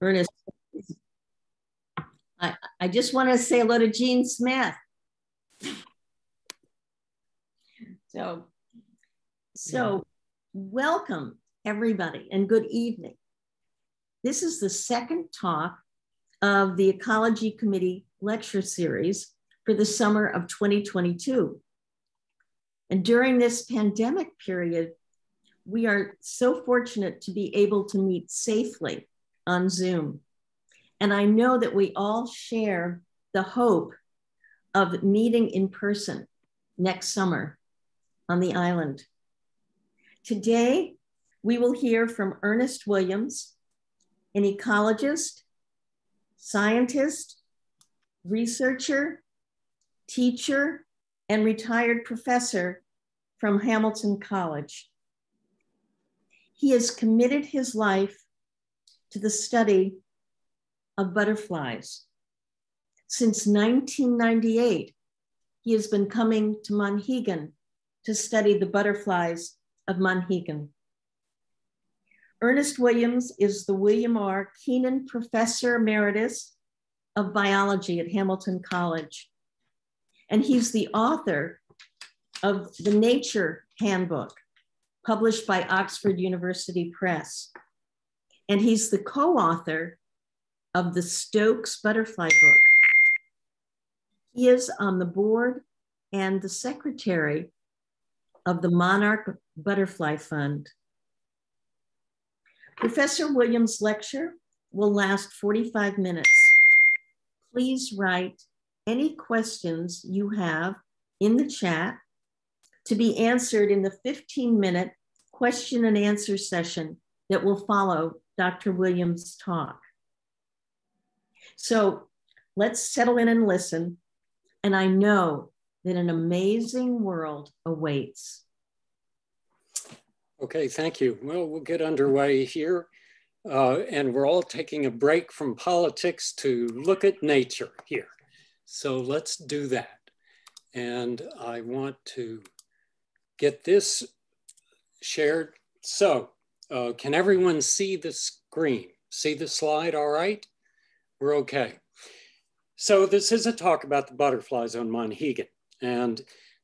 Ernest, I just want to say hello to Jean Smith. So welcome everybody and good evening. This is the second talk of the Ecology Committee lecture series for the summer of 2022. And during this pandemic period, we are so fortunate to be able to meet safely on Zoom. And I know that we all share the hope of meeting in person next summer on the island. Today, we will hear from Ernest Williams, an ecologist, scientist, researcher, teacher, and retired professor from Hamilton College. He has committed his life to the study of butterflies. Since 1998, he has been coming to Monhegan to study the butterflies of Monhegan. Ernest Williams is the William R. Keenan Professor Emeritus of Biology at Hamilton College. And he's the author of the Nature Handbook, published by Oxford University Press. And he's the co-author of the Stokes Butterfly Book. He is on the board and the secretary of the Monarch Butterfly Fund. Professor Williams' lecture will last 45 minutes. Please write any questions you have in the chat to be answered in the 15-minute question and answer session that will follow Dr. Williams' talk. So let's settle in and listen. And I know that an amazing world awaits. Okay, thank you. Well, we'll get underway here. And we're all taking a break from politics to look at nature here. So let's do that. And I want to get this shared. So can everyone see the screen? See the slide all right? We're okay. So this is a talk about the butterflies on Monhegan. And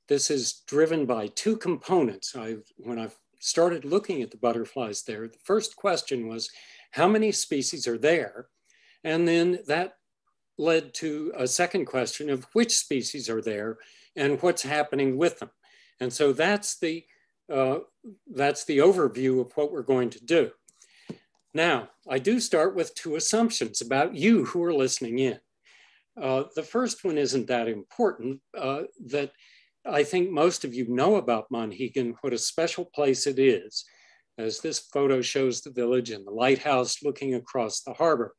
this is driven by two components. When I started looking at the butterflies there, the first question was, how many species are there? And then that led to a second question of which species are there and what's happening with them. And so that's the overview of what we're going to do. Now, I do start with two assumptions about you who are listening in. The first one isn't that important, that I think most of you know about Monhegan, what a special place it is, as this photo shows the village and the lighthouse looking across the harbor.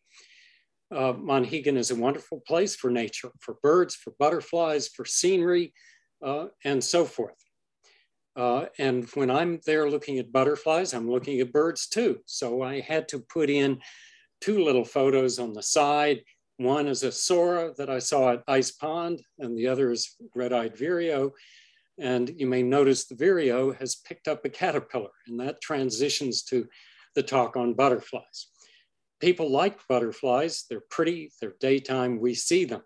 Monhegan is a wonderful place for nature, for birds, for butterflies, for scenery, and so forth. And when I'm there looking at butterflies, I'm looking at birds too. So I had to put in two little photos on the side. One is a Sora that I saw at Ice Pond, and the other is red-eyed vireo. And you may notice the vireo has picked up a caterpillar, and that transitions to the talk on butterflies. People like butterflies. They're pretty, they're daytime, we see them.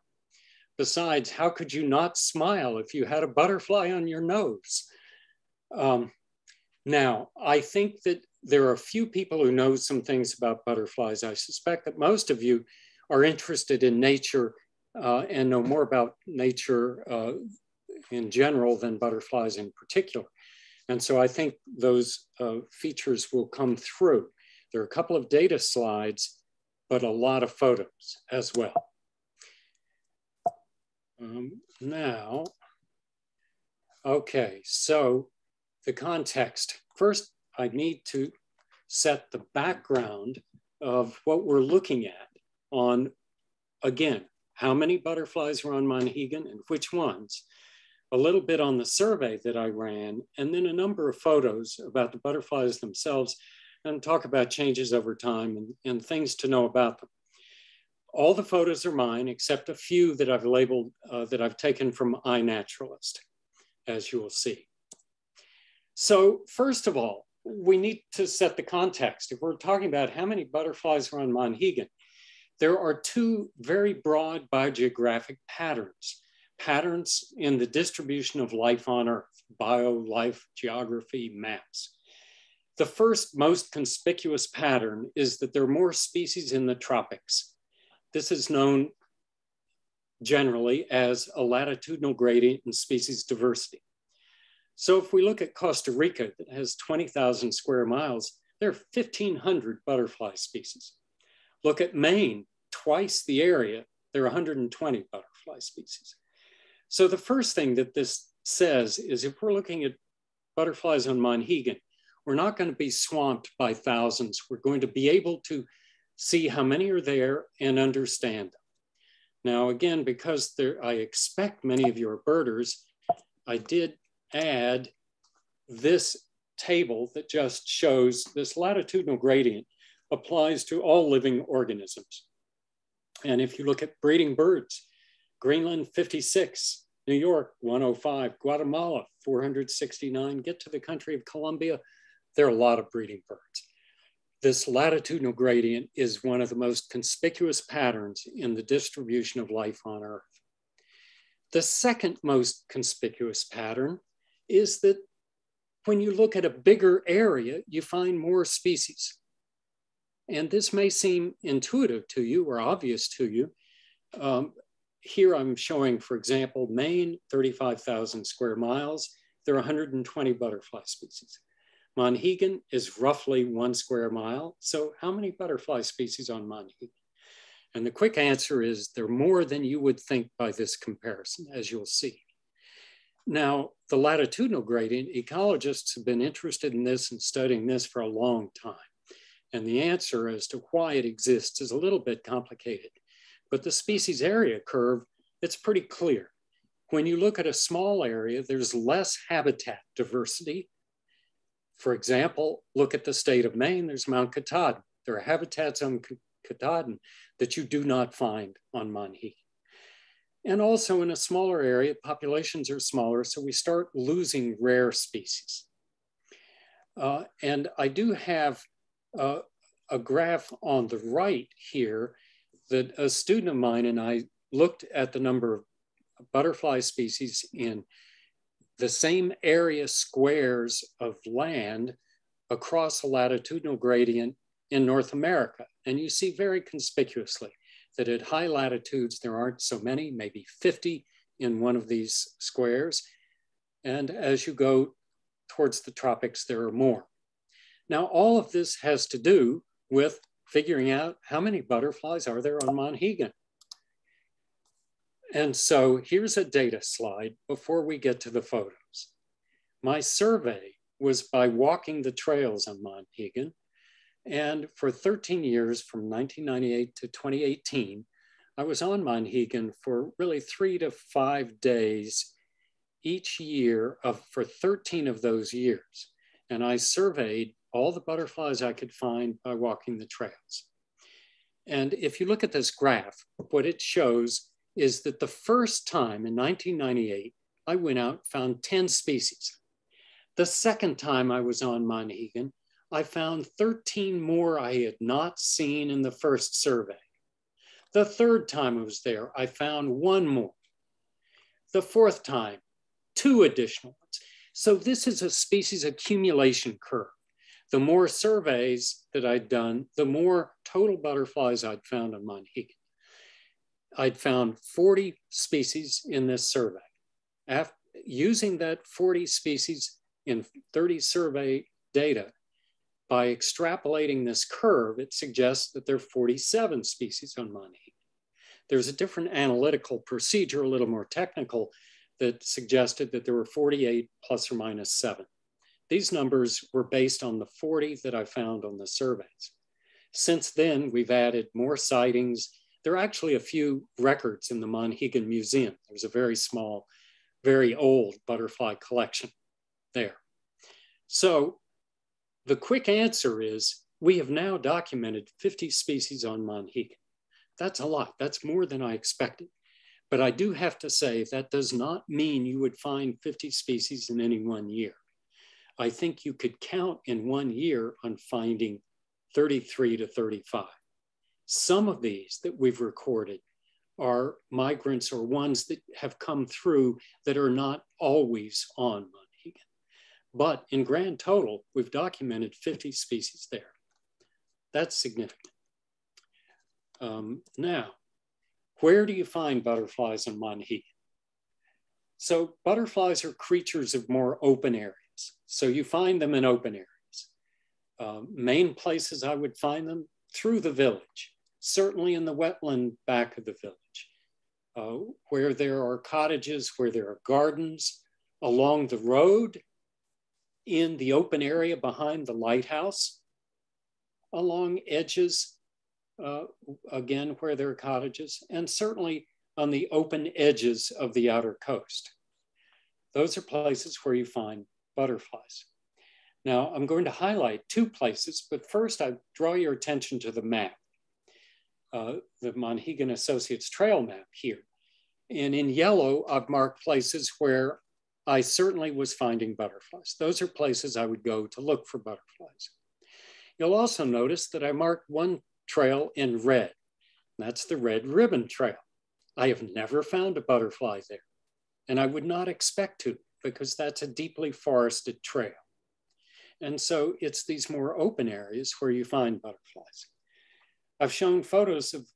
Besides, how could you not smile if you had a butterfly on your nose? Now, I think that there are a few people who know some things about butterflies. I suspect that most of you are interested in nature and know more about nature in general than butterflies in particular. And so I think those features will come through. There are a couple of data slides, but a lot of photos as well. Now, okay, so the context. First, I need to set the background of what we're looking at on, again, how many butterflies are on Monhegan and which ones, a little bit on the survey that I ran, and then a number of photos about the butterflies themselves, and talk about changes over time and things to know about them. All the photos are mine, except a few that I've labeled, that I've taken from iNaturalist, as you will see. So first of all, we need to set the context. If we're talking about how many butterflies are on Monhegan, there are two very broad biogeographic patterns. Patterns in the distribution of life on Earth, life geography maps. The first most conspicuous pattern is that there are more species in the tropics. This is known generally as a latitudinal gradient in species diversity. So if we look at Costa Rica, that has 20,000 square miles, there are 1,500 butterfly species. Look at Maine, twice the area, there are 120 butterfly species. So the first thing that this says is if we're looking at butterflies on Monhegan, we're not going to be swamped by thousands. We're going to be able to see how many are there and understand them. Now, again, because I expect many of you are birders, I did add this table that just shows this latitudinal gradient applies to all living organisms. And if you look at breeding birds, Greenland 56, New York 105, Guatemala 469, get to the country of Colombia, there are a lot of breeding birds. This latitudinal gradient is one of the most conspicuous patterns in the distribution of life on Earth. The second most conspicuous pattern is that when you look at a bigger area, you find more species. And this may seem intuitive to you or obvious to you. Here I'm showing, for example, Maine, 35,000 square miles. There are 120 butterfly species. Monhegan is roughly 1 square mile. So how many butterfly species on Monhegan? And the quick answer is there are more than you would think by this comparison, as you'll see. Now, the latitudinal gradient, ecologists have been interested in this and studying this for a long time. And the answer as to why it exists is a little bit complicated. But the species area curve, it's pretty clear. When you look at a small area, there's less habitat diversity. For example, look at the state of Maine, there's Mount Katahdin. There are habitats on Katahdin that you do not find on Monhegan. And also in a smaller area, populations are smaller, so we start losing rare species. And I do have a graph on the right here that a student of mine and I looked at the number of butterfly species in the same area squares of land across a latitudinal gradient in North America. And you see very conspicuously that at high latitudes, there aren't so many, maybe 50 in one of these squares. And as you go towards the tropics, there are more. Now, all of this has to do with figuring out how many butterflies are there on Monhegan. And so here's a data slide before we get to the photos. My survey was by walking the trails on Monhegan. And for 13 years, from 1998 to 2018, I was on Monhegan for really 3 to 5 days each year for 13 of those years. And I surveyed all the butterflies I could find by walking the trails. And if you look at this graph, what it shows is that the first time in 1998, I went out, found 10 species. The second time I was on Monhegan, I found 13 more I had not seen in the first survey. The third time I was there, I found 1 more. The fourth time, 2 additional ones. So this is a species accumulation curve. The more surveys that I'd done, the more total butterflies I'd found on Monhegan. I'd found 40 species in this survey. After using that 40 species in 30 survey data, by extrapolating this curve, it suggests that there are 47 species on Monhegan. There's a different analytical procedure, a little more technical, that suggested that there were 48 plus or minus 7. These numbers were based on the 40 that I found on the surveys. Since then, we've added more sightings. There are actually a few records in the Monhegan Museum. There's a very small, very old butterfly collection there. So the quick answer is we have now documented 50 species on Monhegan. That's a lot. That's more than I expected. But I do have to say that does not mean you would find 50 species in any one year. I think you could count in 1 year on finding 33 to 35. Some of these that we've recorded are migrants or ones that have come through that are not always on Monhegan. But in grand total, we've documented 50 species there. That's significant. Now, where do you find butterflies in Monhegan? So butterflies are creatures of more open areas. So you find them in open areas. Main places I would find them through the village, certainly in the wetland back of the village, where there are cottages, where there are gardens, along the road, in the open area behind the lighthouse, along edges, again, where there are cottages, and certainly on the open edges of the outer coast. Those are places where you find butterflies. Now, I'm going to highlight 2 places, but first I draw your attention to the map, the Monhegan Associates Trail map here. And in yellow, I've marked places where I certainly was finding butterflies. Those are places I would go to look for butterflies. You'll also notice that I marked one trail in red. That's the Red Ribbon Trail. I have never found a butterfly there, and I would not expect to, because that's a deeply forested trail. And so it's these more open areas where you find butterflies. I've shown photos of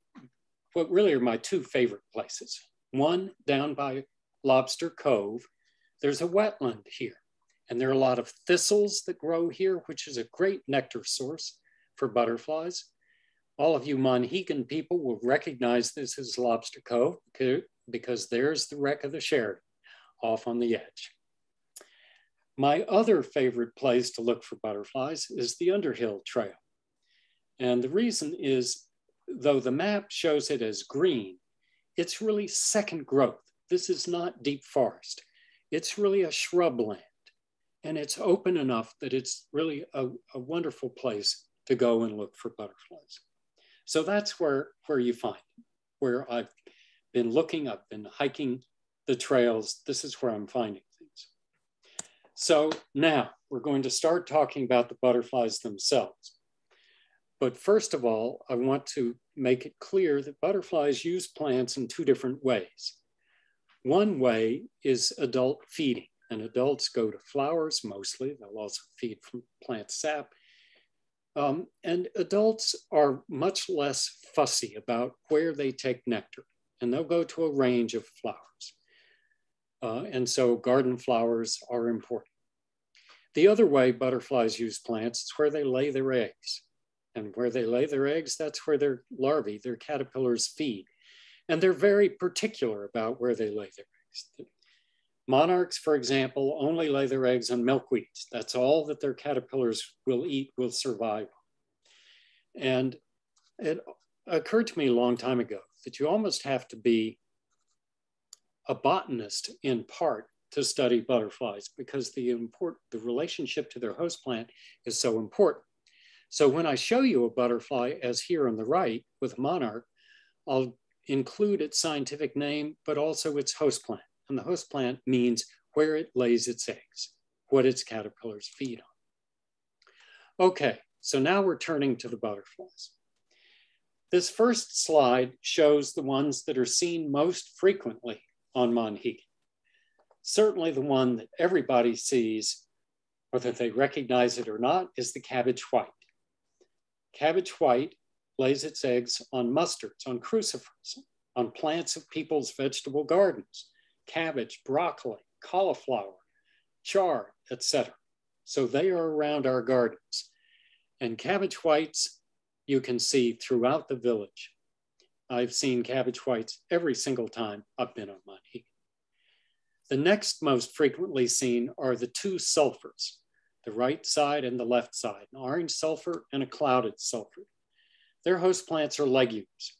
what really are my 2 favorite places. One down by Lobster Cove. There's a wetland here, and there are a lot of thistles that grow here, which is a great nectar source for butterflies. All of you Monhegan people will recognize this as Lobster Cove, because there's the wreck of the Sheridan off on the edge. My other favorite place to look for butterflies is the Underhill Trail. And the reason is, though the map shows it as green, it's really second growth. This is not deep forest. It's really a shrubland, and it's open enough that it's really a wonderful place to go and look for butterflies. So that's where you find them, where I've been looking, I've been hiking the trails. This is where I'm finding things. So now we're going to start talking about the butterflies themselves. But first of all, I want to make it clear that butterflies use plants in 2 different ways. One way is adult feeding, and adults go to flowers mostly. They'll also feed from plant sap. And adults are much less fussy about where they take nectar, and they'll go to a range of flowers. And so garden flowers are important. The other way butterflies use plants is where they lay their eggs. And where they lay their eggs, that's where their larvae, their caterpillars, feed. And they're very particular about where they lay their eggs. Monarchs, for example, only lay their eggs on milkweeds. That's all that their caterpillars will eat, will survive. And it occurred to me a long time ago that you almost have to be a botanist in part to study butterflies, because the relationship to their host plant is so important. So when I show you a butterfly, as here on the right with monarch, I'll include its scientific name, but also its host plant. And the host plant means where it lays its eggs, what its caterpillars feed on. Okay, so now we're turning to the butterflies. This first slide shows the ones that are seen most frequently on Monhegan. Certainly the one that everybody sees, whether they recognize it or not, is the cabbage white. Cabbage white lays its eggs on mustards, on crucifers, on plants of people's vegetable gardens, cabbage, broccoli, cauliflower, chard, etc. So they are around our gardens. And cabbage whites you can see throughout the village. I've seen cabbage whites every single time I've been on Monhegan. The next most frequently seen are the 2 sulfurs, the right side and the left side, an orange sulfur and a clouded sulfur. Their host plants are legumes,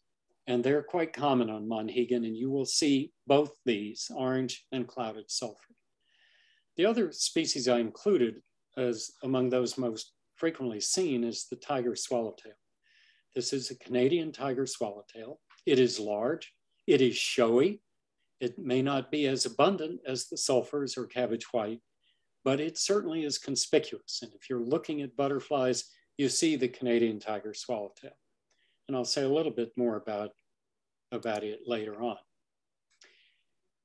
and they're quite common on Monhegan, and you will see both these, orange and clouded sulfur. The other species I included as among those most frequently seen is the tiger swallowtail. This is a Canadian tiger swallowtail. It is large, it is showy. It may not be as abundant as the sulfurs or cabbage white, but it certainly is conspicuous. And if you're looking at butterflies, you see the Canadian tiger swallowtail. And I'll say a little bit more about it later on.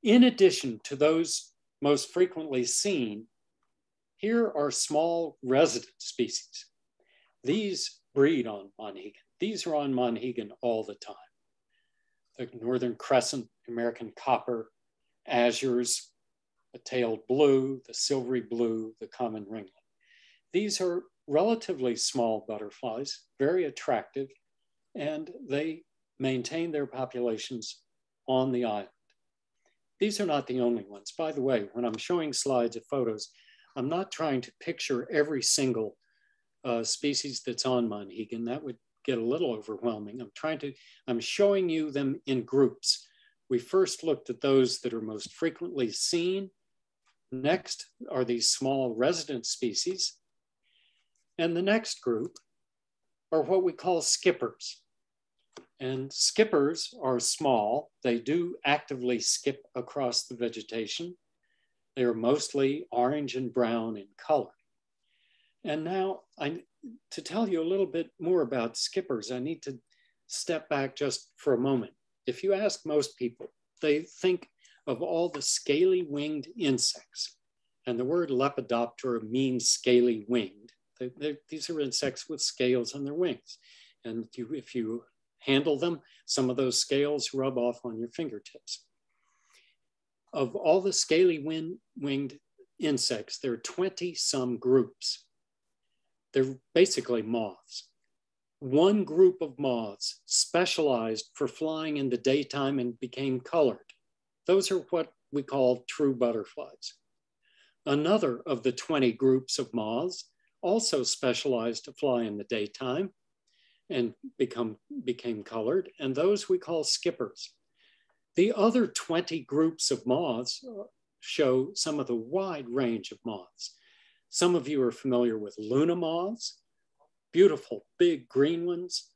In addition to those most frequently seen, here are small resident species. These breed on Monhegan. These are on Monhegan all the time. The northern crescent, American copper, azures, the tailed blue, the silvery blue, the common ringlet. These are relatively small butterflies, very attractive, and they maintain their populations on the island. These are not the only ones. By the way, when I'm showing slides of photos, I'm not trying to picture every single species that's on Monhegan. That would get a little overwhelming. I'm showing you them in groups. We first looked at those that are most frequently seen. Next are these small resident species. And the next group are what we call skippers. And skippers are small. They do actively skip across the vegetation. They are mostly orange and brown in color. And now, to tell you a little bit more about skippers, I need to step back just for a moment. If you ask most people, they think of all the scaly-winged insects. And the word Lepidoptera means scaly-winged. These are insects with scales on their wings. And if you handle them, some of those scales rub off on your fingertips. Of all the scaly-winged insects, there are 20-some groups. They're basically moths. One group of moths specialized for flying in the daytime and became colored. Those are what we call true butterflies. Another of the 20 groups of moths also specialized to fly in the daytime and became colored, and those we call skippers. The other 20 groups of moths show some of the wide range of moths. Some of you are familiar with Luna moths, beautiful big green ones.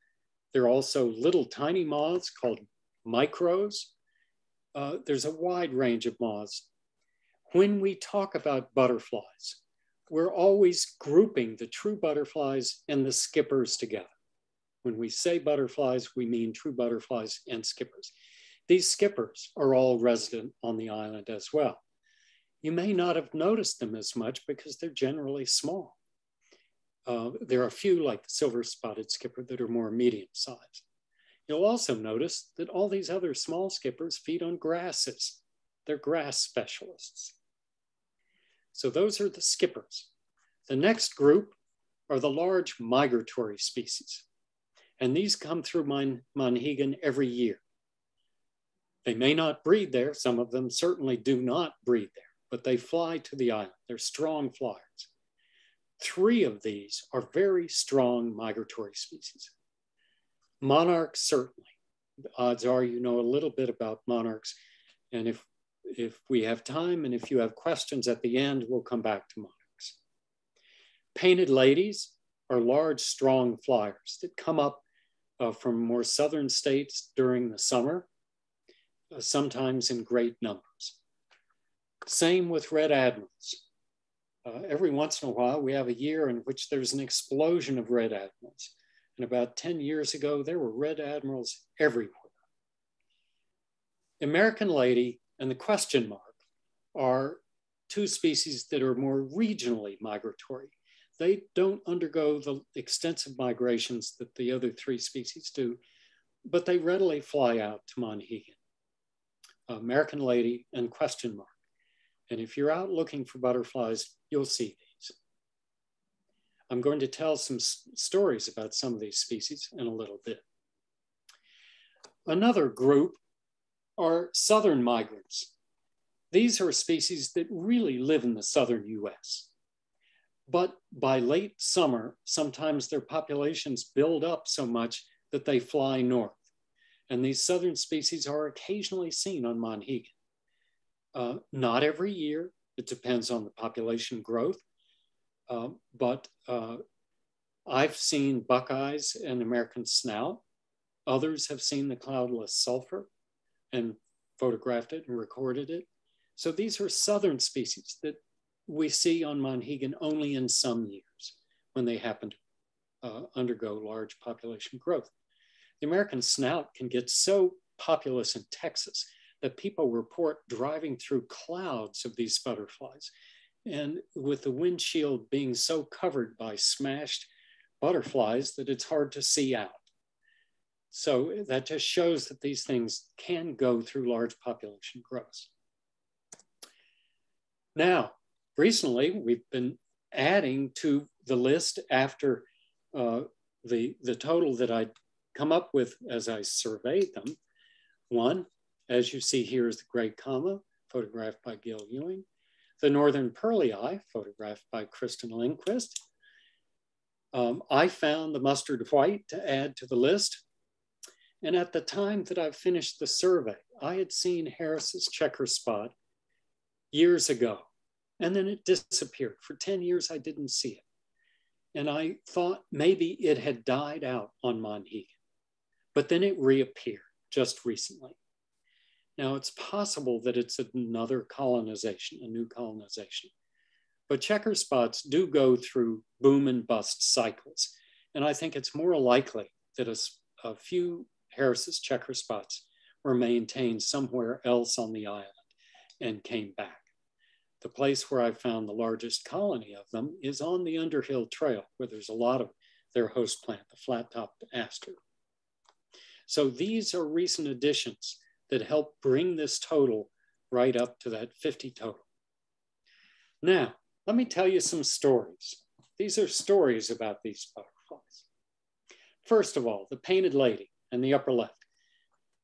There are also little tiny moths called micros. There's a wide range of moths. When we talk about butterflies, we're always grouping the true butterflies and the skippers together. When we say butterflies, we mean true butterflies and skippers. These skippers are all resident on the island as well. You may not have noticed them as much because they're generally small. There are a few like the silver-spotted skipper that are more medium-sized. You'll also notice that all these other small skippers feed on grasses. They're grass specialists. So those are the skippers. The next group are the large migratory species. And these come through Monhegan every year. They may not breed there. Some of them certainly do not breed there, but they fly to the island. They're strong flyers. 3 of these are very strong migratory species. Monarchs, certainly. The odds are you know a little bit about monarchs. And if we have time and if you have questions at the end, we'll come back to monarchs. Painted ladies are large, strong flyers that come up from more southern states during the summer, sometimes in great numbers. Same with red admirals. Every once in a while, we have a year in which there's an explosion of red admirals. And about 10 years ago, there were red admirals everywhere. American lady and the question mark are 2 species that are more regionally migratory. They don't undergo the extensive migrations that the other 3 species do, but they readily fly out to Monhegan. American lady and question mark. And if you're out looking for butterflies, you'll see these. I'm going to tell some stories about some of these species in a little bit. Another group are southern migrants. These are species that really live in the southern US. But by late summer, sometimes their populations build up so much that they fly north. And these southern species are occasionally seen on Monhegan. Not every year, it depends on the population growth. But I've seen buckeyes and American snout. Others have seen the cloudless sulfur and photographed it and recorded it. So these are southern species that we see on Monhegan only in some years when they happen to undergo large population growth. The American snout can get so populous in Texas that people report driving through clouds of these butterflies. And with the windshield being so covered by smashed butterflies that it's hard to see out. So that just shows that these things can go through large population growth. Now, recently, we've been adding to the list after the total that I'd come up with as I surveyed them. One, as you see here, is the gray comma, photographed by Gil Ewing. The northern pearly-eye, photographed by Kristen Lindquist. I found the mustard white to add to the list. And at the time that I finished the survey, I had seen Harris's checker spot years ago, and then it disappeared. For 10 years, I didn't see it. And I thought maybe it had died out on Monhegan, but then it reappeared just recently. Now, it's possible that it's another colonization, a new colonization. But checker spots do go through boom and bust cycles. And I think it's more likely that a few Harris's checker spots were maintained somewhere else on the island and came back. The place where I found the largest colony of them is on the Underhill Trail, where there's a lot of their host plant, the flat-topped aster. So these are recent additions that help bring this total right up to that 50 total. Now, let me tell you some stories. These are stories about these butterflies. First of all, the painted lady in the upper left.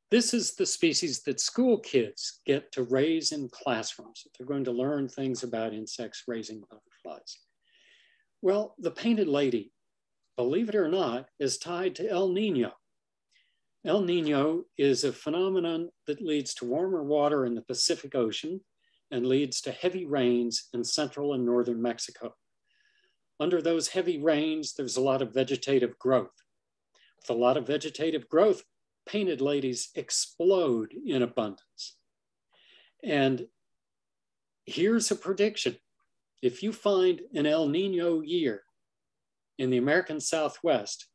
This is the species that school kids get to raise in classrooms if they're going to learn things about insects raising butterflies. Well, the painted lady, believe it or not, is tied to El Nino. El Nino is a phenomenon that leads to warmer water in the Pacific Ocean and leads to heavy rains in central and northern Mexico. Under those heavy rains, there's a lot of vegetative growth. With a lot of vegetative growth, painted ladies explode in abundance. And here's a prediction. If you find an El Nino year in the American Southwest,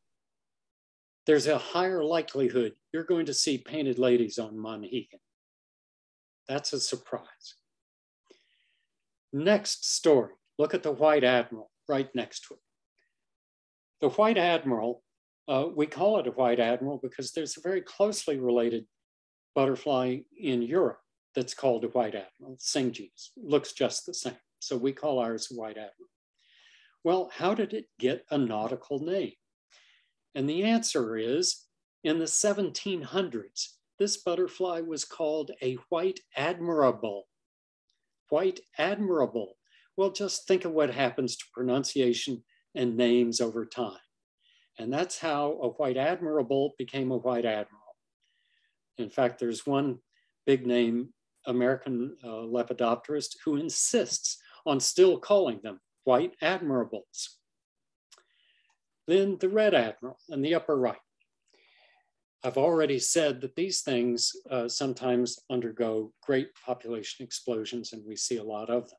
there's a higher likelihood you're going to see painted ladies on Monhegan. That's a surprise. Next story, look at the White Admiral right next to it. The White Admiral, we call it a White Admiral because there's a very closely related butterfly in Europe that's called a White Admiral, same genus, looks just the same. So we call ours a White Admiral. Well, how did it get a nautical name? And the answer is, in the 1700s, this butterfly was called a White Admirable. White Admirable. Well, just think of what happens to pronunciation and names over time. And that's how a White Admirable became a White Admiral. In fact, there's one big name American lepidopterist who insists on still calling them White Admirables. Then the Red Admiral in the upper right. I've already said that these things sometimes undergo great population explosions, and we see a lot of them,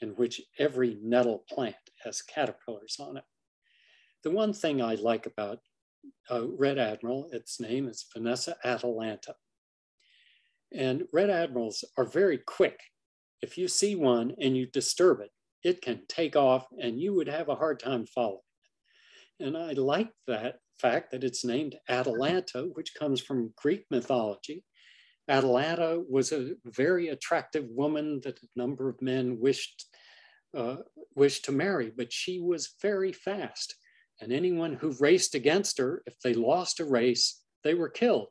in which every nettle plant has caterpillars on it. The one thing I like about Red Admiral, its name is Vanessa atalanta. And Red Admirals are very quick. If you see one and you disturb it, it can take off and you would have a hard time following it. And I like that fact that it's named Atalanta, which comes from Greek mythology. Atalanta was a very attractive woman that a number of men wished to marry, but she was very fast. And anyone who raced against her, if they lost a race, they were killed.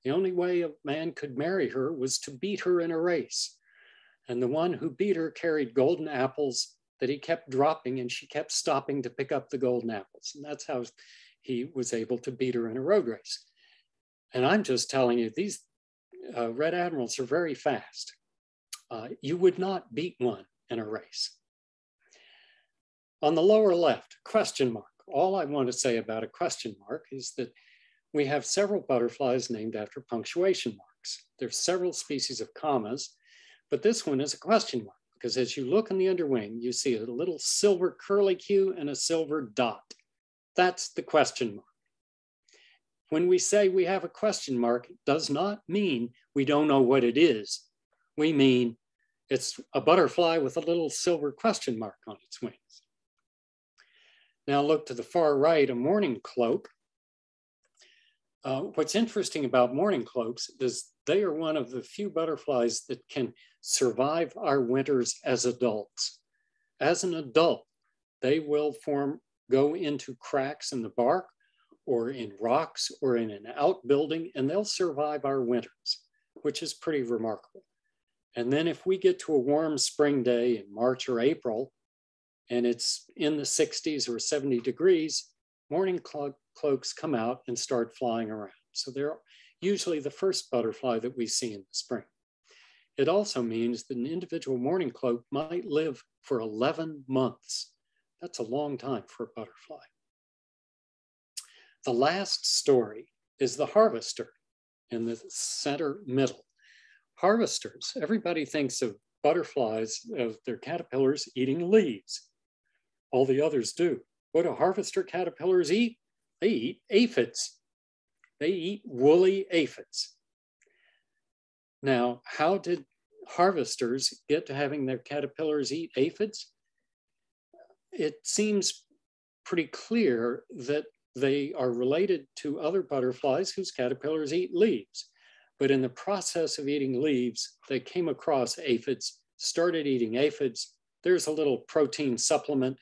The only way a man could marry her was to beat her in a race. And the one who beat her carried golden apples that he kept dropping, and she kept stopping to pick up the golden apples. And that's how he was able to beat her in a road race. And I'm just telling you, these Red Admirals are very fast. You would not beat one in a race. On the lower left, question mark. All I want to say about a question mark is that we have several butterflies named after punctuation marks. There's several species of commas, but this one is a question mark. because as you look in the underwing, you see a little silver curlicue and a silver dot. That's the question mark. When we say we have a question mark, it does not mean we don't know what it is. We mean it's a butterfly with a little silver question mark on its wings. Now look to the far right, a mourning cloak. What's interesting about mourning cloaks is they are one of the few butterflies that can survive our winters as adults. As an adult, they will go into cracks in the bark or in rocks or in an outbuilding, and they'll survive our winters, which is pretty remarkable. And then if we get to a warm spring day in March or April, and it's in the 60s or 70 degrees, mourning cloaks come out and start flying around. So they're usually the first butterfly that we see in the spring. It also means that an individual mourning cloak might live for 11 months. That's a long time for a butterfly. The last story is the harvester in the center middle. Harvesters, everybody thinks of butterflies, of their caterpillars eating leaves. All the others do. What do harvester caterpillars eat? They eat aphids. They eat woolly aphids. Now, how did harvesters get to having their caterpillars eat aphids? It seems pretty clear that they are related to other butterflies whose caterpillars eat leaves. But in the process of eating leaves, they came across aphids, started eating aphids. There's a little protein supplement,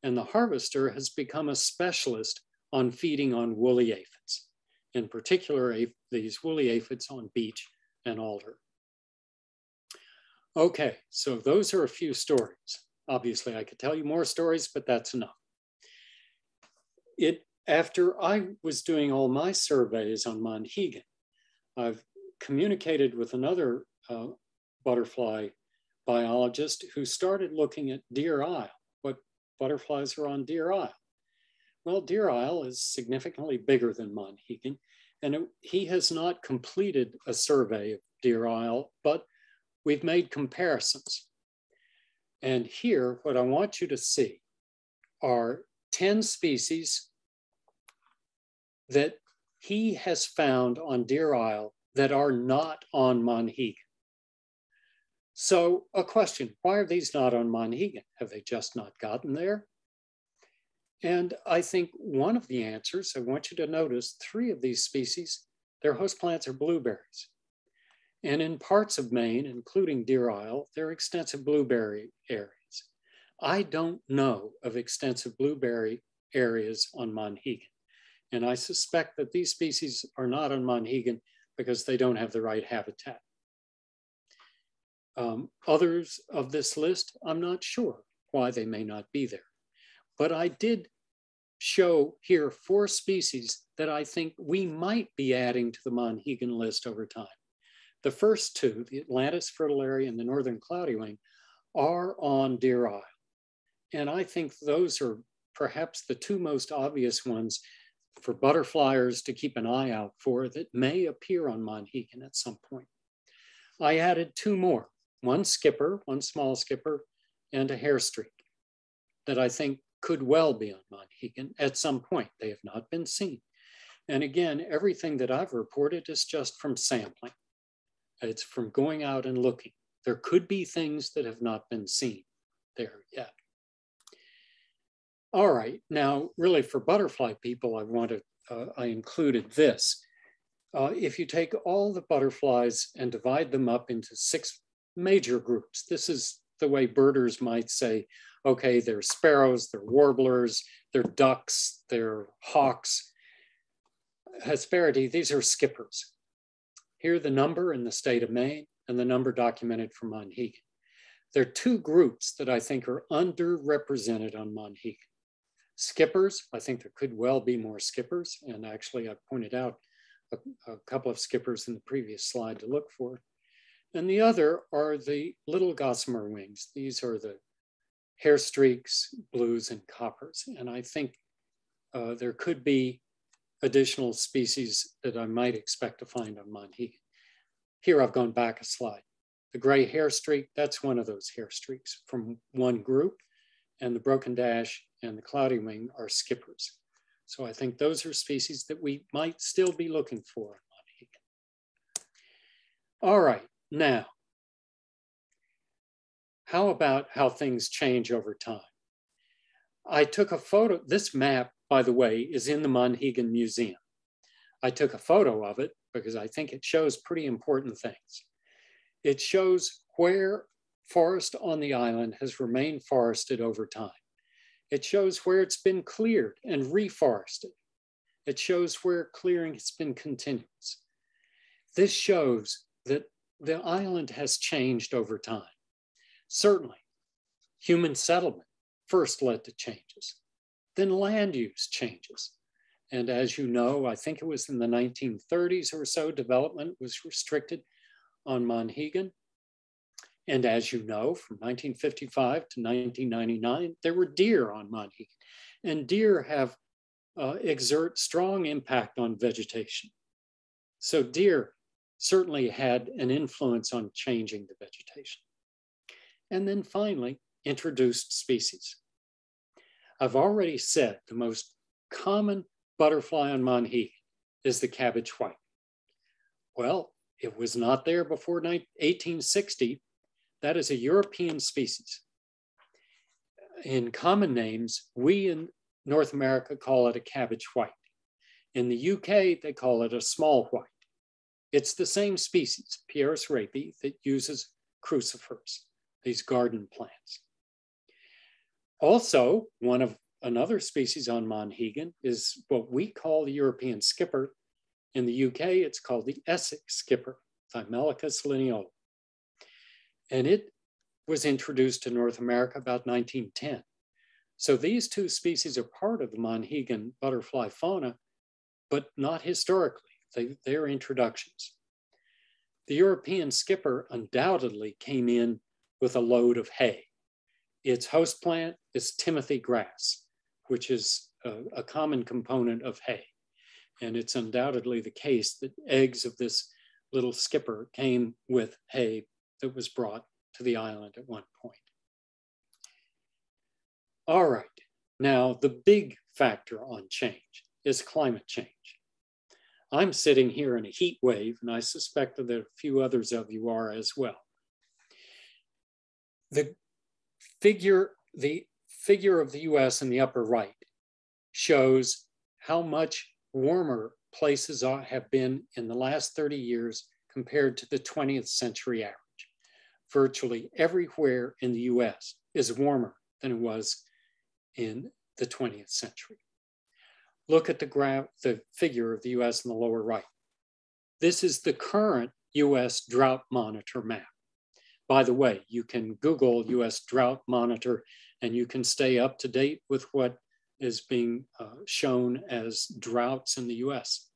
and the harvester has become a specialist on feeding on woolly aphids, in particular these woolly aphids on beech and alder. Okay, so those are a few stories. Obviously, I could tell you more stories, but that's enough. After I was doing all my surveys on Monhegan, I've communicated with another butterfly biologist who started looking at Deer Isle. What butterflies are on Deer Isle? Well, Deer Isle is significantly bigger than Monhegan, and he has not completed a survey of Deer Isle, but we've made comparisons. And here, what I want you to see are 10 species that he has found on Deer Isle that are not on Monhegan. So a question, why are these not on Monhegan? Have they just not gotten there? And I think one of the answers, I want you to notice 3 of these species, their host plants are blueberries. And in parts of Maine, including Deer Isle, there are extensive blueberry areas. I don't know of extensive blueberry areas on Monhegan. And I suspect that these species are not on Monhegan because they don't have the right habitat. Others of this list, I'm not sure why they may not be there. But I did show here 4 species that I think we might be adding to the Monhegan list over time. The first 2, the Atlantis fritillary and the northern cloudywing, are on Deer Isle. And I think those are perhaps the 2 most obvious ones for butterflyers to keep an eye out for that may appear on Monhegan at some point. I added 2 more, one skipper, one small skipper, and a hairstreak that I think could well be on Monhegan at some point. They have not been seen. And again, everything that I've reported is just from sampling. It's from going out and looking. There could be things that have not been seen there yet. All right, now really for butterfly people, I included this. If you take all the butterflies and divide them up into 6 major groups, this is the way birders might say, okay, they're sparrows, they're warblers, they're ducks, they're hawks. Hesperity, these are skippers. Here are the number in the state of Maine and the number documented from Monhegan. There are 2 groups that I think are underrepresented on Monhegan. Skippers, I think there could well be more skippers. And actually I pointed out a couple of skippers in the previous slide to look for. And the other are the little gossamer wings. These are the hair streaks, blues, and coppers. And I think there could be additional species that I might expect to find on Monhegan. Here I've gone back a slide. The gray hair streak, that's one of those hair streaks from one group, and the broken dash and the cloudy wing are skippers. So I think those are species that we might still be looking for in Monhegan. All right, now, how about how things change over time? I took a photo. This map, by the way, is in the Monhegan Museum. I took a photo of it because I think it shows pretty important things. It shows where forest on the island has remained forested over time. It shows where it's been cleared and reforested. It shows where clearing has been continuous. This shows that the island has changed over time. Certainly, human settlement first led to changes, then land use changes. And as you know, I think it was in the 1930s or so, development was restricted on Monhegan. And as you know, from 1955 to 1999, there were deer on Monhegan. And deer have exert strong impact on vegetation. So deer certainly had an influence on changing the vegetation. And then finally, introduced species. I've already said the most common butterfly on Monhegan is the cabbage white. Well, it was not there before 1860. That is a European species. In common names, we in North America call it a cabbage white. In the UK, they call it a small white. It's the same species, Pieris rapi, that uses crucifers, these garden plants. Also, another species on Monhegan is what we call the European skipper. In the UK, it's called the Essex skipper, Thymelicus lineola. And it was introduced to North America about 1910. So these two species are part of the Monhegan butterfly fauna, but not historically. They're introductions. The European skipper undoubtedly came in with a load of hay. Its host plant is Timothy grass, which is a common component of hay. And it's undoubtedly the case that eggs of this little skipper came with hay that was brought to the island at one point. All right, now the big factor on change is climate change. I'm sitting here in a heat wave, and I suspect that a few others of you are as well. The figure of the US in the upper right shows how much warmer places have been in the last 30 years compared to the 20th century average. Virtually everywhere in the US is warmer than it was in the 20th century. Look at the figure of the US in the lower right. This is the current US Drought Monitor Map. By the way, you can Google US Drought Monitor and you can stay up to date with what is being shown as droughts in the US.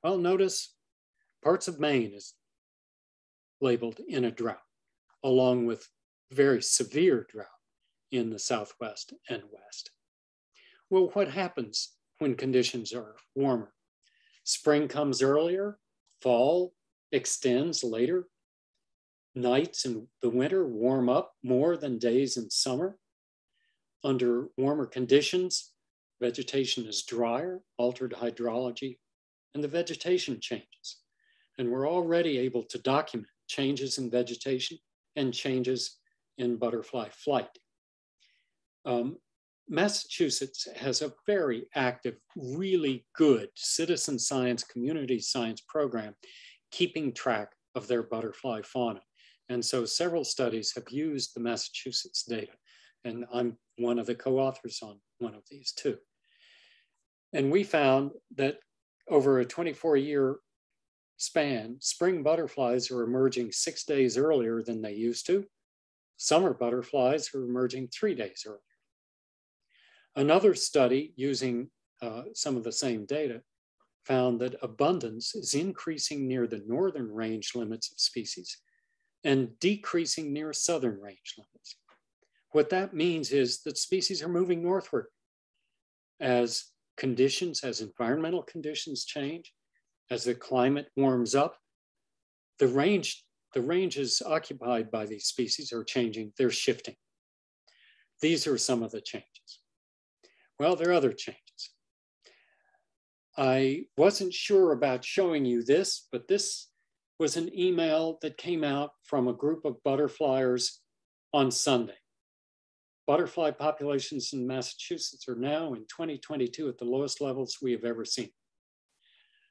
Well, notice parts of Maine is labeled in a drought, along with very severe drought in the Southwest and West. Well, what happens when conditions are warmer? Spring comes earlier, fall extends later, nights in the winter warm up more than days in summer. Under warmer conditions, vegetation is drier, altered hydrology, and the vegetation changes. And we're already able to document changes in vegetation and changes in butterfly flight. Massachusetts has a very active, really good citizen science, community science program, keeping track of their butterfly fauna. And so several studies have used the Massachusetts data. And I'm one of the co-authors on one of these too. And we found that over a 24-year span, spring butterflies are emerging 6 days earlier than they used to. Summer butterflies are emerging 3 days earlier. Another study using some of the same data found that abundance is increasing near the northern range limits of species and decreasing near southern range limits. What that means is that species are moving northward as environmental conditions change, as the climate warms up. The range the ranges occupied by these species are changing, they're shifting. These are some of the changes. Well, there are other changes. I wasn't sure about showing you this, but this was an email that came out from a group of butterfliers on Sunday. Butterfly populations in Massachusetts are now in 2022 at the lowest levels we have ever seen.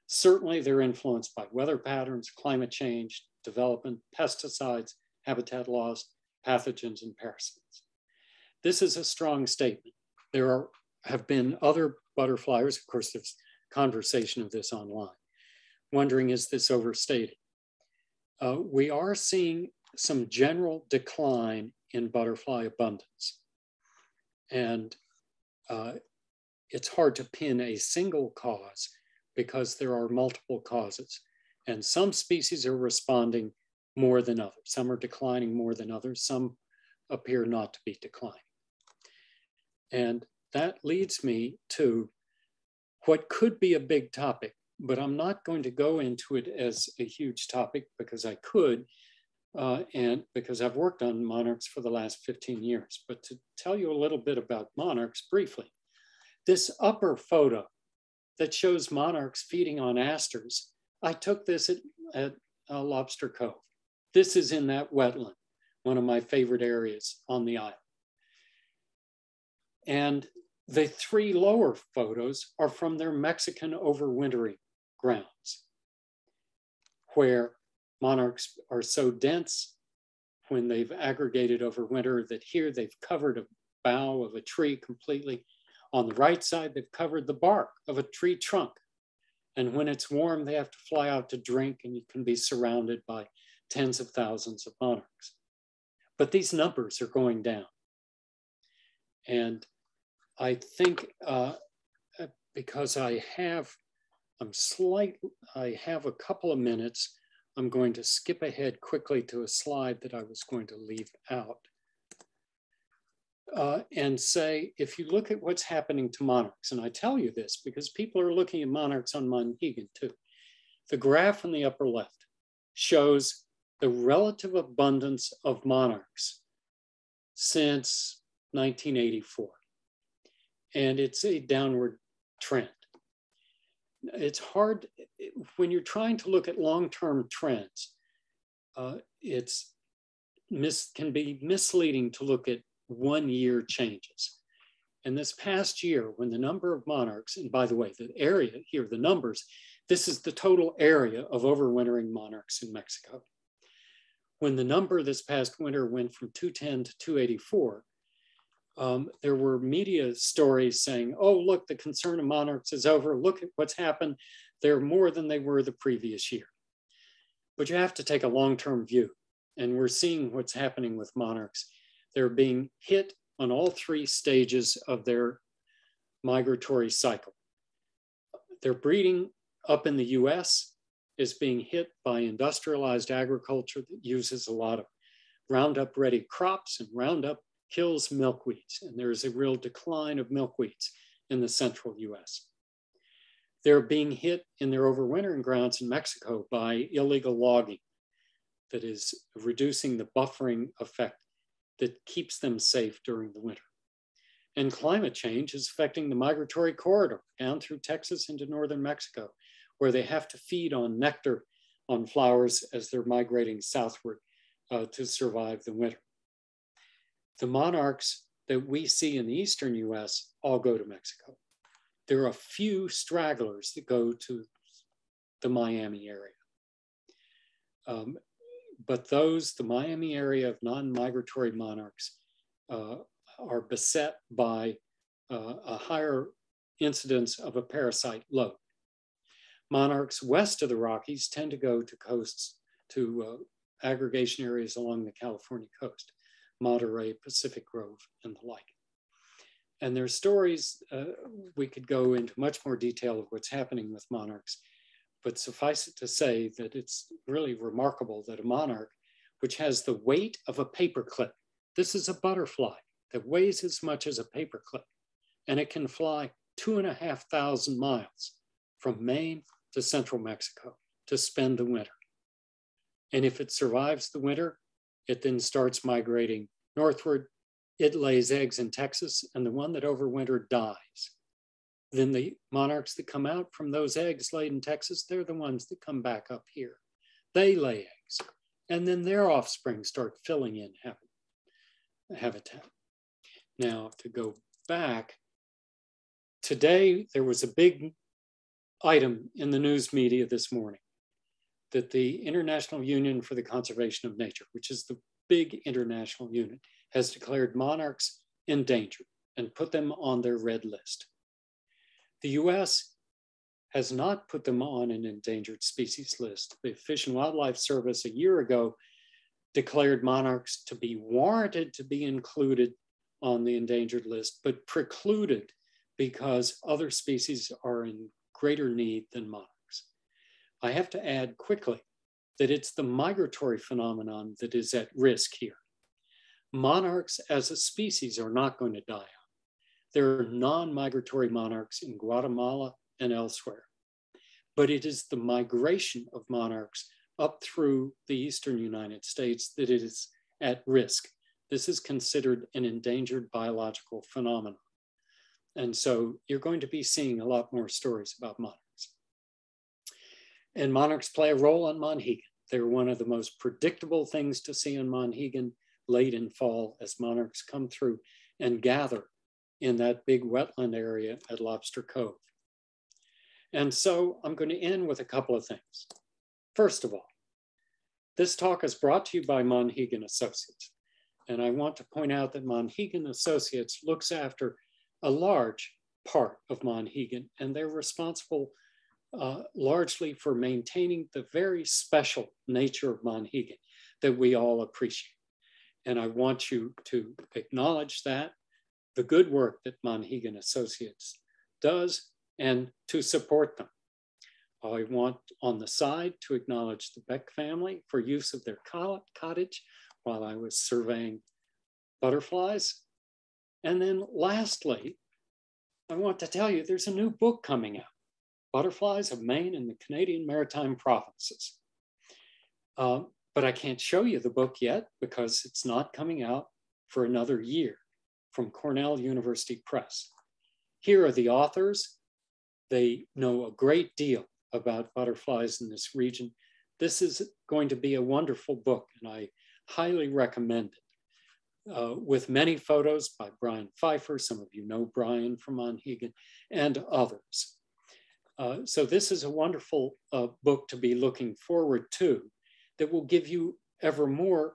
Certainly they're influenced by weather patterns, climate change, development, pesticides, habitat loss, pathogens, and parasites. This is a strong statement. There have been other butterfliers, of course there's conversation of this online, wondering is this overstated? We are seeing some general decline in butterfly abundance. And it's hard to pin a single cause because there are multiple causes. And some species are responding more than others. Some are declining more than others. Some appear not to be declining. And that leads me to what could be a big topic, but I'm not going to go into it as a huge topic because I could, and because I've worked on monarchs for the last 15 years. But to tell you a little bit about monarchs briefly, this upper photo that shows monarchs feeding on asters, I took this at Lobster Cove. This is in that wetland, one of my favorite areas on the island. And the three lower photos are from their Mexican overwintering grounds, where monarchs are so dense when they've aggregated over winter that here they've covered a bough of a tree completely. On the right side, they've covered the bark of a tree trunk. And when it's warm, they have to fly out to drink, and you can be surrounded by tens of thousands of monarchs. But these numbers are going down. And I think because I have a couple of minutes, I'm going to skip ahead quickly to a slide that I was going to leave out and say, if you look at what's happening to monarchs, and I tell you this because people are looking at monarchs on Monhegan too. The graph on the upper left shows the relative abundance of monarchs since 1984. And it's a downward trend. It's hard, when you're trying to look at long-term trends, it can be misleading to look at one-year changes. And this past year, when the number of monarchs, and by the way, the area here, the numbers, this is the total area of overwintering monarchs in Mexico. When the number this past winter went from 210 to 284, there were media stories saying, oh, look, the concern of monarchs is over. Look at what's happened. They're more than they were the previous year. But you have to take a long-term view. And we're seeing what's happening with monarchs. They're being hit on all three stages of their migratory cycle. Their breeding up in the US is being hit by industrialized agriculture that uses a lot of Roundup-ready crops, and Roundup kills milkweeds, and there's a real decline of milkweeds in the central US. They're being hit in their overwintering grounds in Mexico by illegal logging that is reducing the buffering effect that keeps them safe during the winter. And climate change is affecting the migratory corridor down through Texas into northern Mexico, where they have to feed on nectar on flowers as they're migrating southward to survive the winter. The monarchs that we see in the eastern US all go to Mexico. There are a few stragglers that go to the Miami area. But the Miami area of non-migratory monarchs are beset by a higher incidence of a parasite load. Monarchs west of the Rockies tend to go to coasts, to aggregation areas along the California coast. Monterey, Pacific Grove, and the like. And there's stories, we could go into much more detail of what's happening with monarchs, but suffice it to say that it's really remarkable that a monarch, which has the weight of a paperclip, this is a butterfly that weighs as much as a paperclip, and it can fly 2,500 miles from Maine to central Mexico to spend the winter. And if it survives the winter, it then starts migrating northward. It lays eggs in Texas, and the one that overwintered dies. Then the monarchs that come out from those eggs laid in Texas, they're the ones that come back up here. They lay eggs, and then their offspring start filling in habitat. Now, to go back, today there was a big item in the news media this morning that the International Union for the Conservation of Nature, which is the big international unit, has declared monarchs endangered and put them on their red list. The US has not put them on an endangered species list. The Fish and Wildlife Service a year ago declared monarchs to be warranted to be included on the endangered list, but precluded because other species are in greater need than monarchs. I have to add quickly that it's the migratory phenomenon that is at risk here. Monarchs as a species are not going to die out. There are non-migratory monarchs in Guatemala and elsewhere, but it is the migration of monarchs up through the eastern United States that is at risk. This is considered an endangered biological phenomenon. And so you're going to be seeing a lot more stories about monarchs. And monarchs play a role on Monhegan. They're one of the most predictable things to see on Monhegan late in fall as monarchs come through and gather in that big wetland area at Lobster Cove. And so I'm going to end with a couple of things. First of all, this talk is brought to you by Monhegan Associates. And I want to point out that Monhegan Associates looks after a large part of Monhegan, and they're responsible largely for maintaining the very special nature of Monhegan that we all appreciate. And I want you to acknowledge that, the good work that Monhegan Associates does, and to support them. I want on the side to acknowledge the Beck family for use of their cottage while I was surveying butterflies. And then lastly, I want to tell you there's a new book coming out, Butterflies of Maine and the Canadian Maritime Provinces. But I can't show you the book yet because it's not coming out for another year from Cornell University Press. Here are the authors. They know a great deal about butterflies in this region. This is going to be a wonderful book, and I highly recommend it. With many photos by Brian Pfeiffer. Some of you know Brian from Monhegan, and others. So this is a wonderful book to be looking forward to that will give you ever more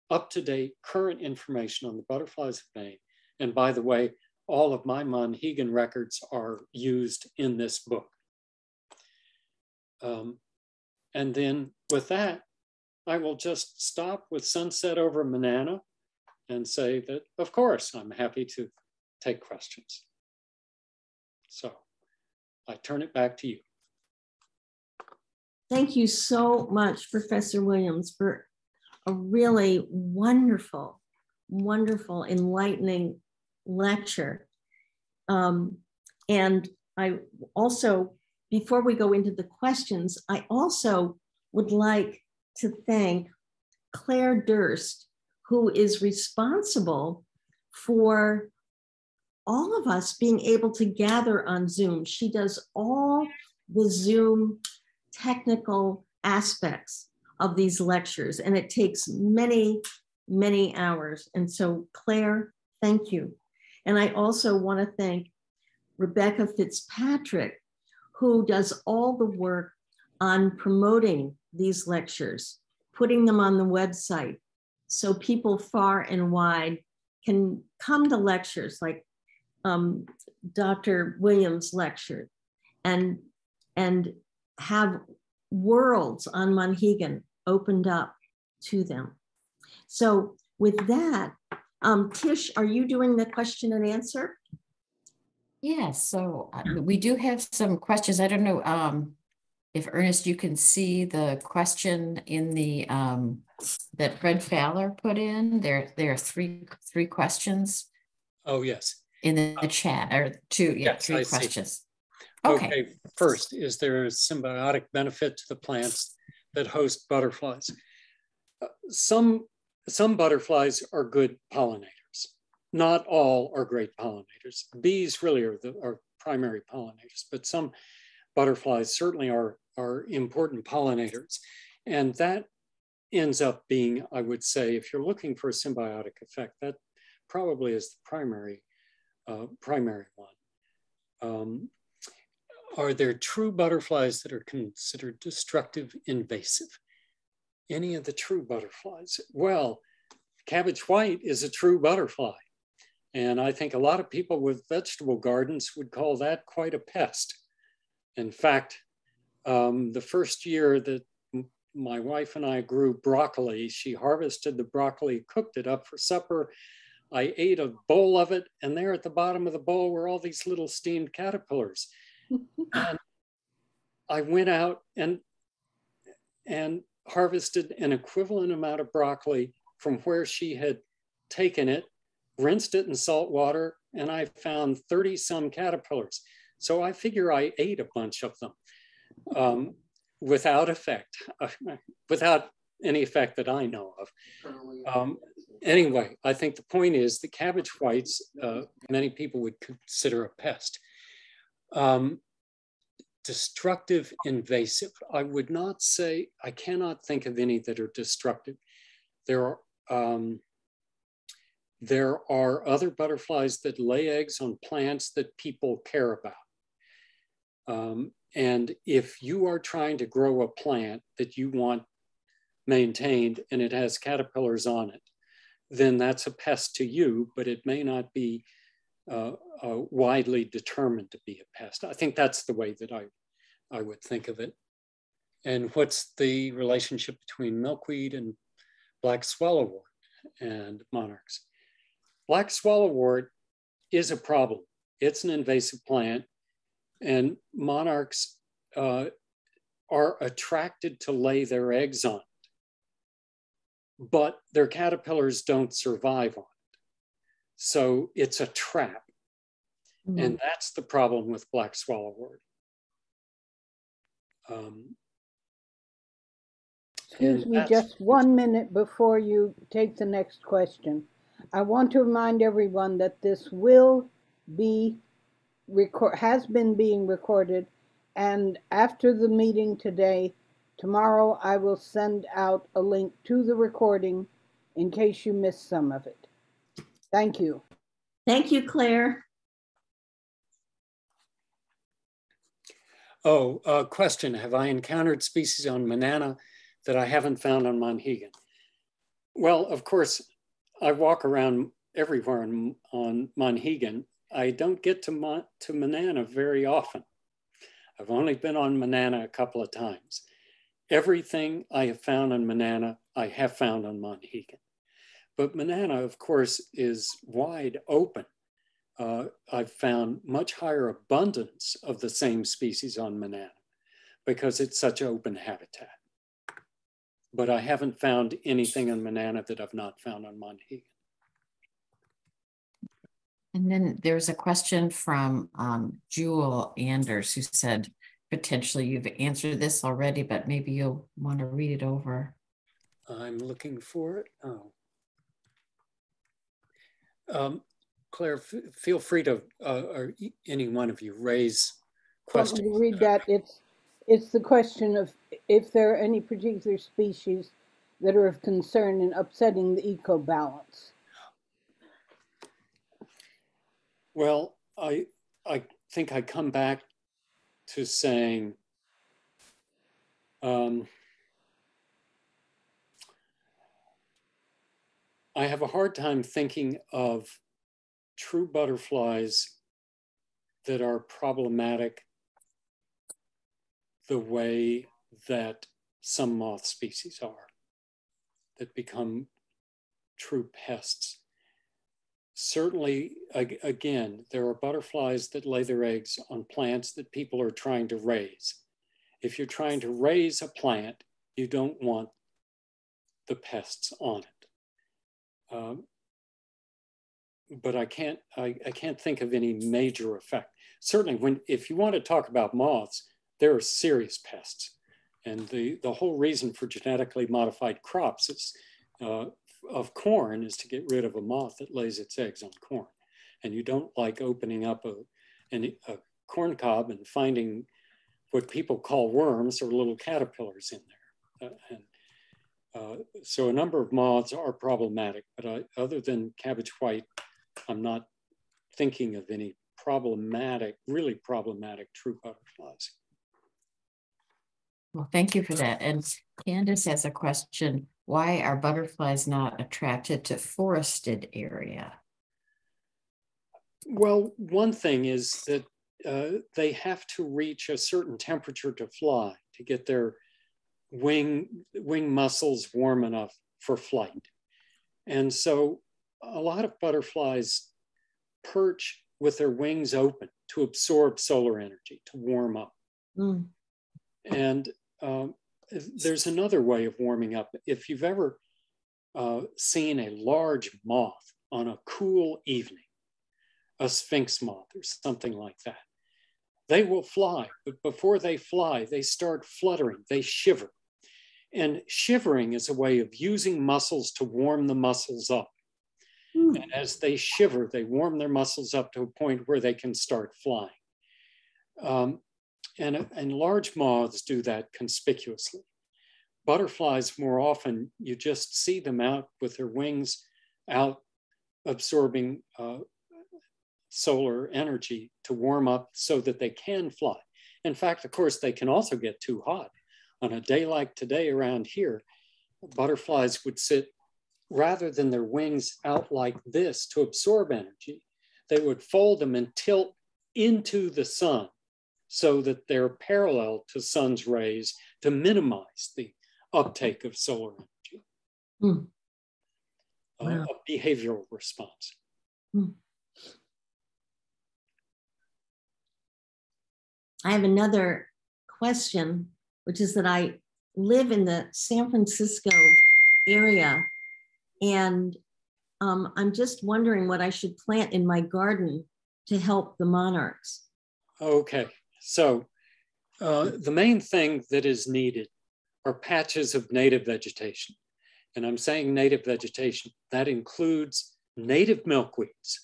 up-to-date current information on the butterflies of Maine. And by the way, all of my Monhegan records are used in this book. And then with that, I will just stop with Sunset over Manana and say that, of course, I'm happy to take questions. So I turn it back to you. Thank you so much, Professor Williams, for a really wonderful, wonderful, enlightening lecture. And I also, before we go into the questions, I also would like to thank Claire Durst, who is responsible for all of us being able to gather on Zoom. She does all the Zoom technical aspects of these lectures, and it takes many, many hours. And so, Claire, thank you. And I also want to thank Rebecca Fitzpatrick, who does all the work on promoting these lectures, putting them on the website so people far and wide can come to lectures like Dr. Williams' lecture and have worlds on Monhegan opened up to them. So with that, Tish, are you doing the question and answer? Yes, so we do have some questions. I don't know if Ernest, you can see the question in the that Fred Fowler put in. There are three questions. Oh, yes. In the chat, or two, yeah, yes, three questions. Okay, first, is there a symbiotic benefit to the plants that host butterflies? some butterflies are good pollinators. Not all are great pollinators. Bees really are primary pollinators, but some butterflies certainly are important pollinators. And that ends up being, I would say, if you're looking for a symbiotic effect, that probably is the primary one. Are there true butterflies that are considered destructive invasive? Any of the true butterflies? Well, cabbage white is a true butterfly. And I think a lot of people with vegetable gardens would call that quite a pest. In fact, the first year that my wife and I grew broccoli, she harvested the broccoli, cooked it up for supper. I ate a bowl of it, and there at the bottom of the bowl were all these little steamed caterpillars. And I went out and harvested an equivalent amount of broccoli from where she had taken it, rinsed it in salt water, and I found 30 some caterpillars. So I figure I ate a bunch of them without effect, without any effect that I know of. Anyway, I think the point is the cabbage whites, many people would consider a pest. Destructive, invasive. I would not say, I cannot think of any that are destructive. There are other butterflies that lay eggs on plants that people care about. And if you are trying to grow a plant that you want maintained and it has caterpillars on it, then that's a pest to you, but it may not be widely determined to be a pest. I think that's the way that I would think of it. And what's the relationship between milkweed and black swallowwort and monarchs? Black swallowwort is a problem. It's an invasive plant, and monarchs are attracted to lay their eggs on it, but their caterpillars don't survive on it. So it's a trap. Mm-hmm. And that's the problem with black swallowwort. Excuse me, just 1 minute before you take the next question. I want to remind everyone that this will be has been being recorded, and after the meeting today, tomorrow I will send out a link to the recording in case you missed some of it. Thank you. Thank you, Claire. Oh, question. Have I encountered species on Monana that I haven't found on Monhegan? Well, of course, I walk around everywhere on Monhegan. I don't get to Monana very often. I've only been on Monana a couple of times. Everything I have found on Monana, I have found on Monhegan. But Monana, of course, is wide open. I've found much higher abundance of the same species on Monana because it's such open habitat. But I haven't found anything on Monana that I've not found on Monhegan. And then there's a question from Jewel Anders, who said, potentially you've answered this already, but maybe you'll want to read it over. I'm looking for it. Oh. Claire, feel free to, or any one of you, raise questions. Let me read that. It's the question of if there are any particular species that are of concern in upsetting the eco-balance. Well, I think I come back to saying I have a hard time thinking of true butterflies that are problematic the way that some moth species are, that become true pests. Certainly, again, there are butterflies that lay their eggs on plants that people are trying to raise. If you're trying to raise a plant, you don't want the pests on it. But I can't think of any major effect. Certainly, if you want to talk about moths, there are serious pests, And the whole reason for genetically modified crops is, of corn is to get rid of a moth that lays its eggs on corn. And you don't like opening up a corn cob and finding what people call worms or little caterpillars in there. So a number of moths are problematic, but other than cabbage white, I'm not thinking of any problematic, really problematic true butterflies. Well, thank you for that. And Candace has a question. Why are butterflies not attracted to forested area? Well, one thing is that they have to reach a certain temperature to fly to get their wing muscles warm enough for flight. And so a lot of butterflies perch with their wings open to absorb solar energy, to warm up. Mm. And there's another way of warming up. If you've ever seen a large moth on a cool evening, a sphinx moth or something like that, they will fly, but before they fly, they start fluttering, they shiver. And shivering is a way of using muscles to warm the muscles up. And as they shiver, they warm their muscles up to a point where they can start flying. And large moths do that conspicuously. Butterflies, more often, you just see them out with their wings out absorbing solar energy to warm up so that they can fly. In fact, of course, they can also get too hot. On a day like today around here, butterflies would sit, rather than their wings out like this to absorb energy, they would fold them and tilt into the sun so that they're parallel to sun's rays to minimize the uptake of solar energy. Wow. A behavioral response. I have another question, which is that I live in the San Francisco area, and I'm just wondering what I should plant in my garden to help the monarchs. Okay, so the main thing that is needed are patches of native vegetation. And I'm saying native vegetation, that includes native milkweeds.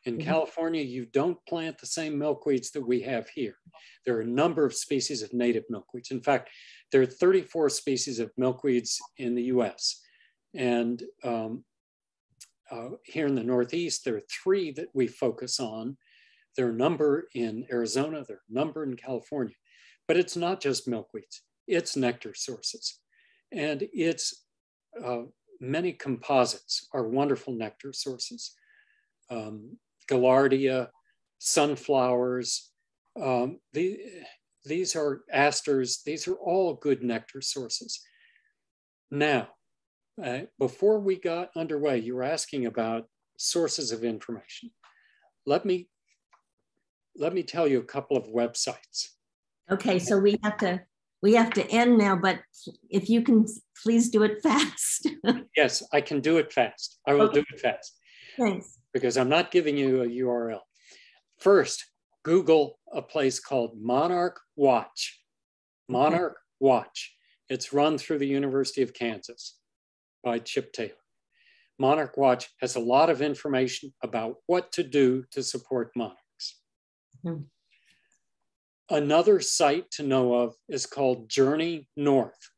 In California, you don't plant the same milkweeds that we have here. There are a number of species of native milkweeds. In fact, there are 34 species of milkweeds in the US. And here in the Northeast, there are 3 that we focus on. There are a number in Arizona, there are a number in California. But it's not just milkweeds, it's nectar sources. And it's many composites are wonderful nectar sources. Gaillardia, sunflowers, these are asters, these are all good nectar sources. Now, before we got underway, you were asking about sources of information. Let me tell you a couple of websites. Okay, so we have to end now, but if you can please do it fast. Yes, I can do it fast. I will do it fast. Thanks. Because I'm not giving you a URL. First, Google a place called Monarch Watch. Monarch Watch. It's run through the University of Kansas by Chip Taylor. Monarch Watch has a lot of information about what to do to support monarchs. Another site to know of is called Journey North.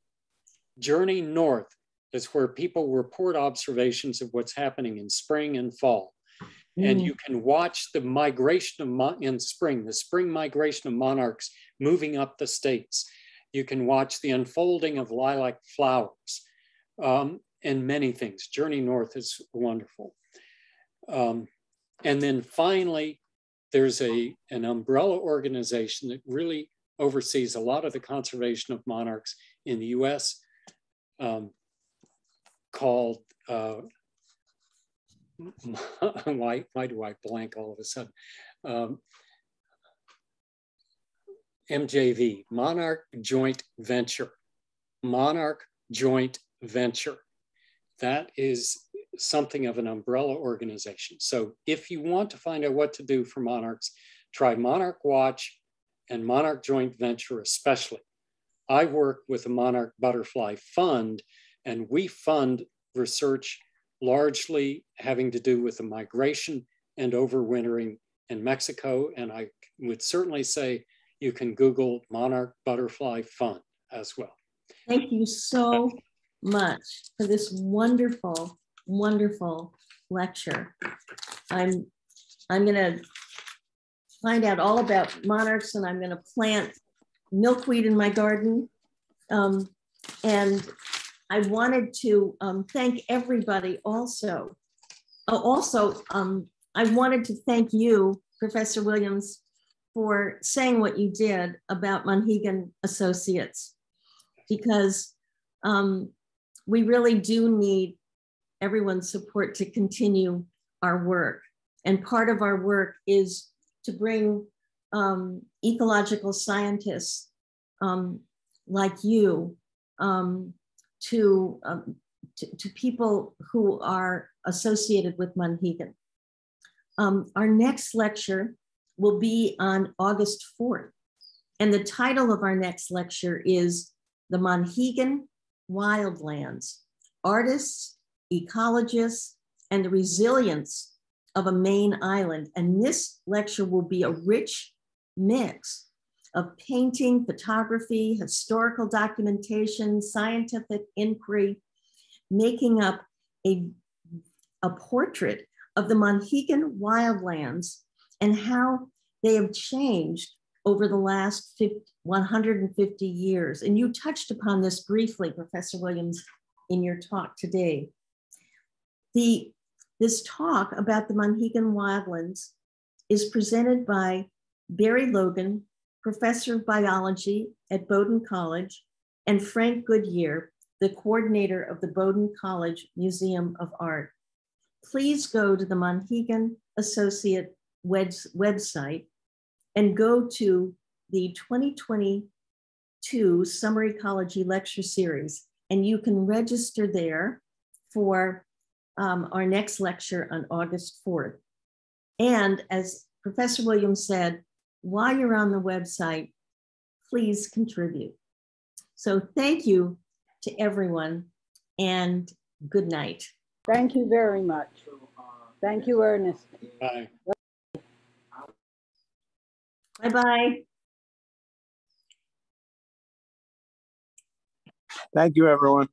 Journey North is where people report observations of what's happening in spring and fall. And you can watch the migration of in spring, the spring migration of monarchs moving up the states. You can watch the unfolding of lilac flowers and many things. Journey North is wonderful. And then finally, there's an umbrella organization that really oversees a lot of the conservation of monarchs in the US called, why do I blank all of a sudden? MJV, Monarch Joint Venture. Monarch Joint Venture. That is something of an umbrella organization. So if you want to find out what to do for monarchs, try Monarch Watch and Monarch Joint Venture especially. I work with the Monarch Butterfly Fund, and we fund research largely having to do with the migration and overwintering in Mexico. And I would certainly say you can Google Monarch Butterfly Fund as well. Thank you so much for this wonderful, wonderful lecture. I'm gonna find out all about monarchs, and I'm gonna plant milkweed in my garden. And I wanted to thank everybody also. I wanted to thank you, Professor Williams, for saying what you did about Monhegan Associates, because we really do need everyone's support to continue our work. And part of our work is to bring ecological scientists like you to people who are associated with Monhegan. Our next lecture will be on August 4th. And the title of our next lecture is The Monhegan Wildlands, Artists, Ecologists, and the Resilience of a Maine Island. And this lecture will be a rich mix of painting, photography, historical documentation, scientific inquiry, making up a portrait of the Monhegan wildlands and how they have changed over the last 150 years. And you touched upon this briefly, Professor Williams, in your talk today. This talk about the Monhegan wildlands is presented by Barry Logan, Professor of Biology at Bowdoin College, and Frank Goodyear, the coordinator of the Bowdoin College Museum of Art. Please go to the Monhegan Associate website and go to the 2022 Summer Ecology Lecture Series, and you can register there for our next lecture on August 4th. And as Professor Williams said, while you're on the website, please contribute. So thank you to everyone, and good night. Thank you very much. Thank you, Ernest. Bye. Bye-bye. Thank you, everyone.